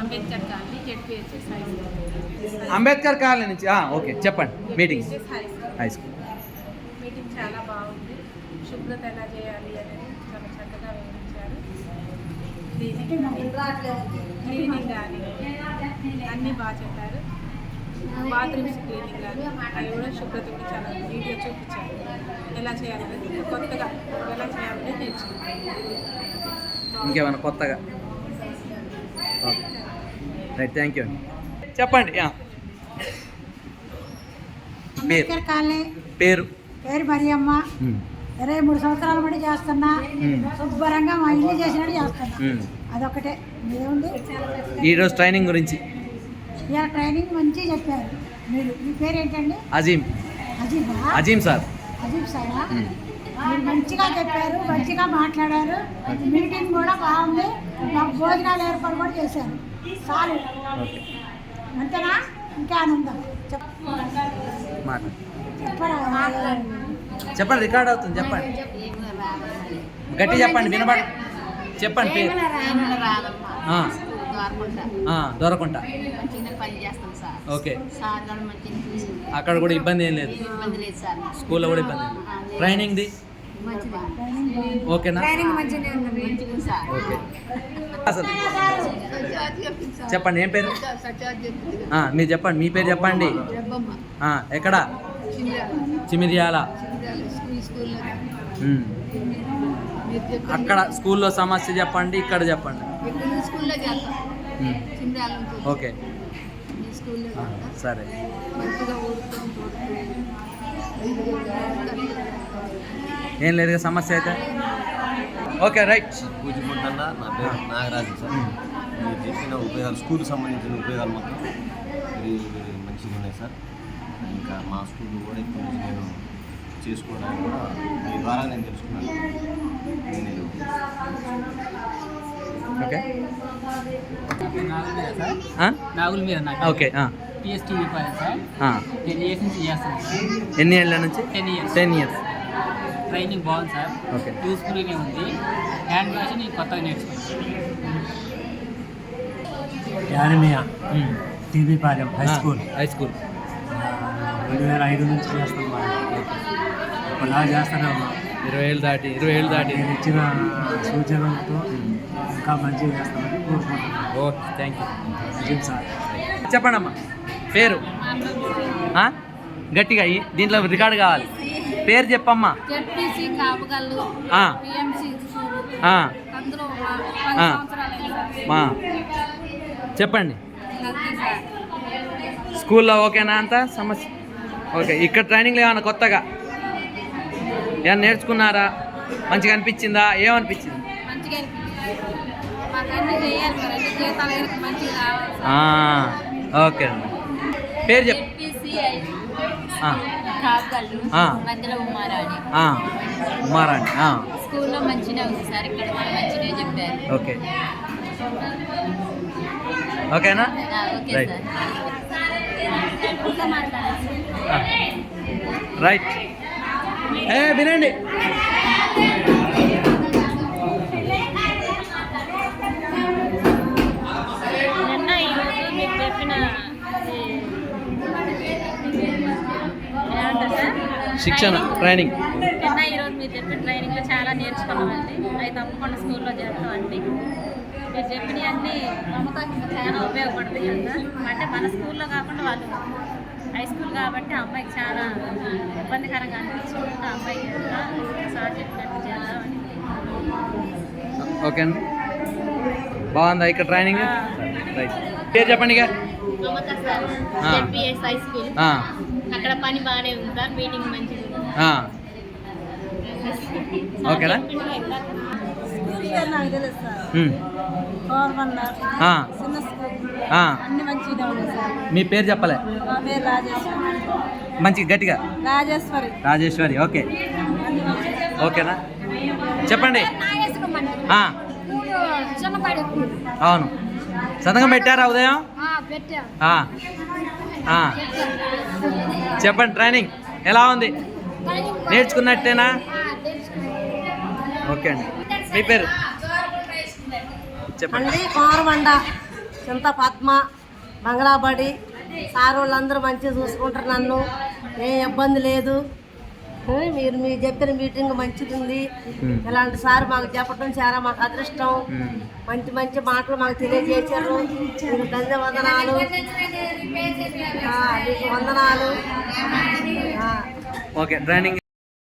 Ambedkar colony ZPHS high school. Ambedkar colony నుంచి okay చెప్పండి. Meeting high school meeting చాలా బాగుంది. శుభ్రత ఎలా చేయాలి అనేది చాలా చక్కగా వివరించారు. క్లీనింగ్ కానీ అన్నీ బాగా చెప్పారు. బాత్రూమ్స్ క్లీనింగ్ కానీ అవి కూడా శుభ్రత కూడా చాలా నీట్గా చూపించారు. ఎలా చేయాలనేది కొత్తగా ఎలా చేయాలనేది నేర్చుకున్నాను. ఇంకేమైనా కొత్తగా? ఓకే రైట్, థ్యాంక్ యూ అండి. చెప్పండి. అంబేద్కర్ కాలనీ. పేరు మరియమ్మ. 23 సంవత్సరాల బట్టి చేస్తున్నా. శుభ్రంగా మా ఇల్లు చేసినట్టు చేస్తున్నా. అదొకటే ఏముంది. ఈరోజు ట్రైనింగ్ గురించి ఇలా ట్రైనింగ్ మంచిగా చెప్పారు. మీరు మీ పేరు ఏంటండి? అజీం. అజీం సార్. అజీం సారా? మీరు మంచిగా చెప్పారు, మంచిగా మాట్లాడారు. మీటింగ్ కూడా బాగుంది. మాకు భోజనాలు ఏర్పాటు కూడా చేశారు. చాలు, అంతేనా? ఇంకా ఆనందం. చెప్పండి, రికార్డ్ అవుతుంది. చెప్పండి, గట్టి చెప్పండి, వినబడి చెప్పండి. పేరు దొరకుంట. ఓకే, అక్కడ కూడా ఇబ్బంది ఏం లేదు. స్కూల్లో కూడా ఇబ్బంది లేదు. ట్రైనింగ్ది ఓకేనా? ఓకే, అసలు చెప్పండి ఏం పేరు? మీరు చెప్పండి, మీ పేరు చెప్పండి. ఎక్కడ? చిమిర్యాల. అక్కడ స్కూల్లో సమస్య చెప్పండి, ఇక్కడ చెప్పండి. ఓకే సరే. ఏం లేదు సమస్య అయితే. Okay right. పూజపుట్టన్న, నా పేరు నాగరాజు సార్. మీరు చెప్పిన ఉపయోగాలు, స్కూల్కి సంబంధించిన ఉపయోగాలు మొత్తం వెరీ వెరీ మంచిగా ఉన్నాయి సార్. ఇంకా మా స్కూల్లో కూడా ఇప్పుడు నేను చేసుకోవడానికి కూడా మీ ద్వారా నేను తెలుసుకున్నాను. ఓకే నాగుల మీద ఓకే. పిఎస్టీవీ సార్ 10 years నుంచి చేస్తాను. ఎన్ని ఏళ్ళ నుంచి? 10 years. ట్రైనింగ్ బాగుంది సార్. ఓకే, యూస్ఫుల్గానే ఉంది. హ్యాండ్ వాష్ నేను కొత్తగా నేర్చుకున్నాను. యానిమియా టీవీ పాలెం హై స్కూల్ 2005 నుంచి చేస్తాం. ఇప్పుడులా చేస్తూనే ఉన్నాం. 20 ఏళ్ళు దాటి నేను ఇచ్చిన సూచనలతో ఇంకా మంచిగా చేస్తామని కోరుకుంటున్నాను. Okay, thank you sir. చెప్పండి అమ్మా. పేరు గట్టిగా, దీంట్లో రికార్డు కావాలి. పేరు చెప్పమ్మా. చెప్పండి. స్కూల్లో ఓకేనా అంత సమస్య? ఓకే, ఇక్కడ ట్రైనింగ్లో ఏమన్నా కొత్తగా ఏమన్నా నేర్చుకున్నారా? మంచిగా అనిపించిందా? ఏమనిపించింది? ఓకే, పేరు చెప్పు. ఉమారాణి. స్కూల్లో మంచిగా ఉంది సార్. ఇక్కడ కూడా మంచిగా చెప్పారు. ఓకే, ఓకేనా? Right right. వినండి. శిక్షణ ట్రైనింగ్ ఈరోజు మీరు చెప్పిన ట్రైనింగ్లో చాలా నేర్చుకున్నామండి. అవి తప్పకుండా స్కూల్లో చేస్తామండి. మీరు చెప్పినవన్నీ నమ్మకానికి చాలా ఉపయోగపడతాయి కదా. అంటే మన స్కూల్లో కాకుండా వాళ్ళు హై స్కూల్ కాబట్టి ఆ అమ్మాయికి చాలా ఇబ్బందికరంగా అనిపించుకుంటూ ఆ అమ్మాయికి సార్ చెప్పినట్టు చేద్దామని. ఓకే అండి, బాగుందా ఇక్కడ ట్రైనింగ్? రైట్. పేరు చెప్పండి. మమత సార్, జెడ్పీఎస్ హై స్కూల్. అక్కడ పని బాగానే ఉంది సార్. మీటింగ్ మంచిగా ఉంది. ఓకేనా? మీ పేరు చెప్పలే. మంచి గట్టిగా. రాజేశ్వరి. ఓకే, ఓకేనా? చెప్పండి. అవును, సంతకం పెట్టారా ఉదయం? చెప్పండి, ట్రైనింగ్ ఎలా ఉంది? నేర్చుకున్నట్టేనా? ఓకే అండి. మీ పేరు చెప్పండి. అండి కోరమండ చింత పద్మ బంగ్లాబడి సార్ వాళ్ళందరూ మంచిగా చూసుకుంటారు నన్ను, ఏ ఇబ్బంది లేదు. మీరు చెప్పిన మీటింగ్ మంచిది ఉంది. ఇలాంటి సార్ మాకు చెప్పడం చాలా మాకు అదృష్టం. మంచి మంచి మాటలు మాకు తెలియజేశారు. మీకు ధన్యవాదనాలు, మీకు వందనాలు. Okay training